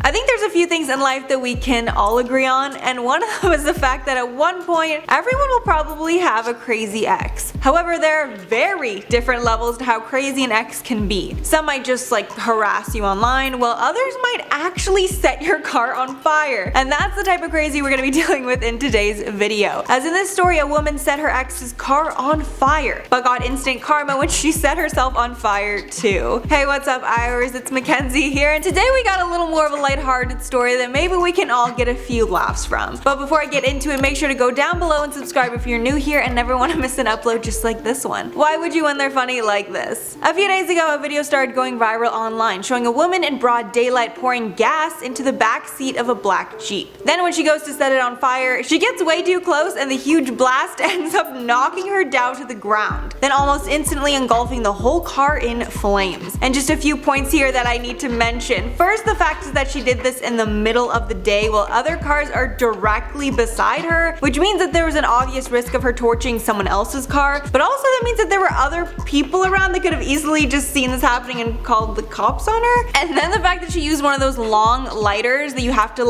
I think there's a few things in life that we can all agree on, and one of them is the fact that at one point, everyone will probably have a crazy ex. However, there are very different levels to how crazy an ex can be. Some might just harass you online, while others might actually set your car on fire. And that's the type of crazy we're gonna be dealing with in today's video. As in this story, a woman set her ex's car on fire, but got instant karma when she set herself on fire too. Hey, what's up, Iers? It's Mackenzie here, and today we got a little more of a lighthearted story that maybe we can all get a few laughs from. But before I get into it, make sure to go down below and subscribe if you're new here and never want to miss an upload just like this one. Why would you when they're funny like this? A few days ago, a video started going viral online showing a woman in broad daylight pouring gas into the back seat of a black Jeep. Then when she goes to set it on fire, she gets way too close and the huge blast ends up knocking her down to the ground, then almost instantly engulfing the whole car in flames. And just a few points here that I need to mention. First, the fact is that she did this in the middle of the day while other cars are directly beside her, which means that there was an obvious risk of her torching someone else's car, but also that means that there were other people around that could have easily just seen this happening and called the cops on her. And then the fact that she used one of those long lighters that you have to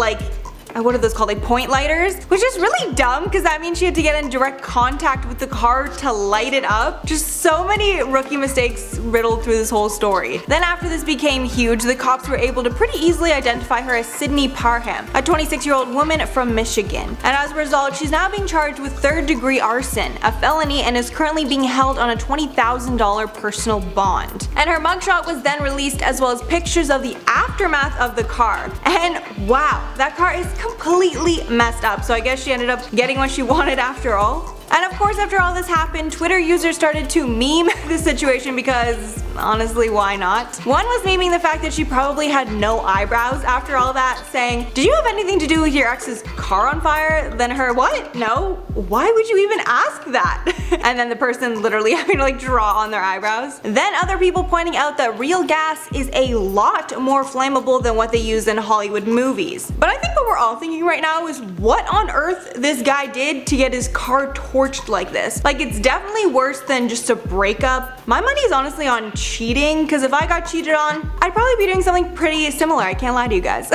what are those called? Point lighters? Which is really dumb because that means she had to get in direct contact with the car to light it up. Just so many rookie mistakes riddled through this whole story. Then after this became huge, the cops were able to pretty easily identify her as Sydney Parham, a 26-year-old woman from Michigan. And as a result, she's now being charged with third-degree arson, a felony, and is currently being held on a $20,000 personal bond. And her mugshot was then released as well as pictures of the aftermath of the car. And wow, that car is completely messed up, so I guess she ended up getting what she wanted after all. And of course, after all this happened, Twitter users started to meme this situation because honestly, why not? One was memeing the fact that she probably had no eyebrows after all that, saying, "Did you have anything to do with your ex's car on fire?" Then her, "What? No? Why would you even ask that?" And then the person literally having to draw on their eyebrows. Then other people pointing out that real gas is a lot more flammable than what they use in Hollywood movies. But I think what we're all thinking right now is what on earth this guy did to get his car torched like this. It's definitely worse than just a breakup. My money is honestly on cheating, because if I got cheated on, I'd probably be doing something pretty similar. I can't lie to you guys.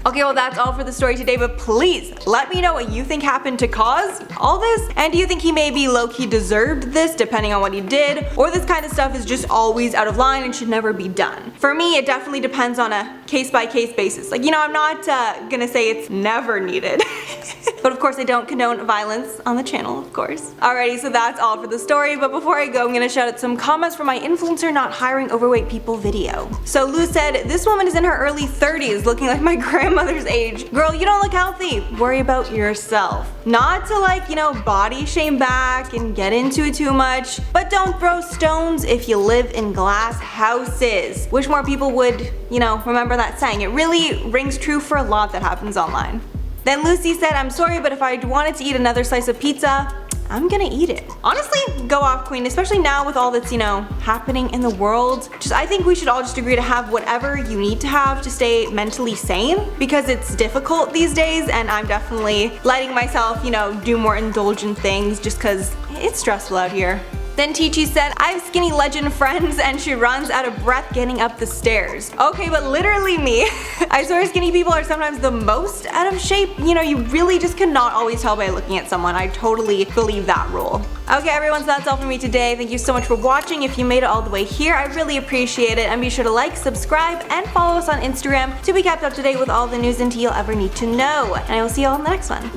Okay, well that's all for the story today, but please let me know what you think happened to cause all this, and do you think he maybe low-key deserved this depending on what he did, or this kind of stuff is just always out of line and should never be done? For me, it definitely depends on a case-by-case basis. I'm not gonna say it's never needed. But of course I don't condone violence on the channel, of course. Alrighty, so that's all for the story, but before I go, I'm gonna shout out some comments for my influencer not hiring overweight people video. So Lou said, "This woman is in her early 30s looking like my grandmother's age. Girl, you don't look healthy. Worry about yourself." Not to body shame back and get into it too much, but don't throw stones if you live in glass houses. Wish more people would, remember that saying. It really rings true for a lot that happens online. Then Lucy said, "I'm sorry, but if I wanted to eat another slice of pizza, I'm gonna eat it." Honestly, go off, queen, especially now with all that's, happening in the world. I think we should all just agree to have whatever you need to have to stay mentally sane, because it's difficult these days, and I'm definitely letting myself, do more indulgent things just because it's stressful out here. Then Tichi said, "I have skinny legend friends and she runs out of breath getting up the stairs." Okay, but literally me. I swear skinny people are sometimes the most out of shape. You really just cannot always tell by looking at someone. I totally believe that rule. Okay everyone, so that's all for me today. Thank you so much for watching. If you made it all the way here, I really appreciate it. And be sure to like, subscribe, and follow us on Instagram to be kept up to date with all the news and tea you'll ever need to know. And I will see you all in the next one.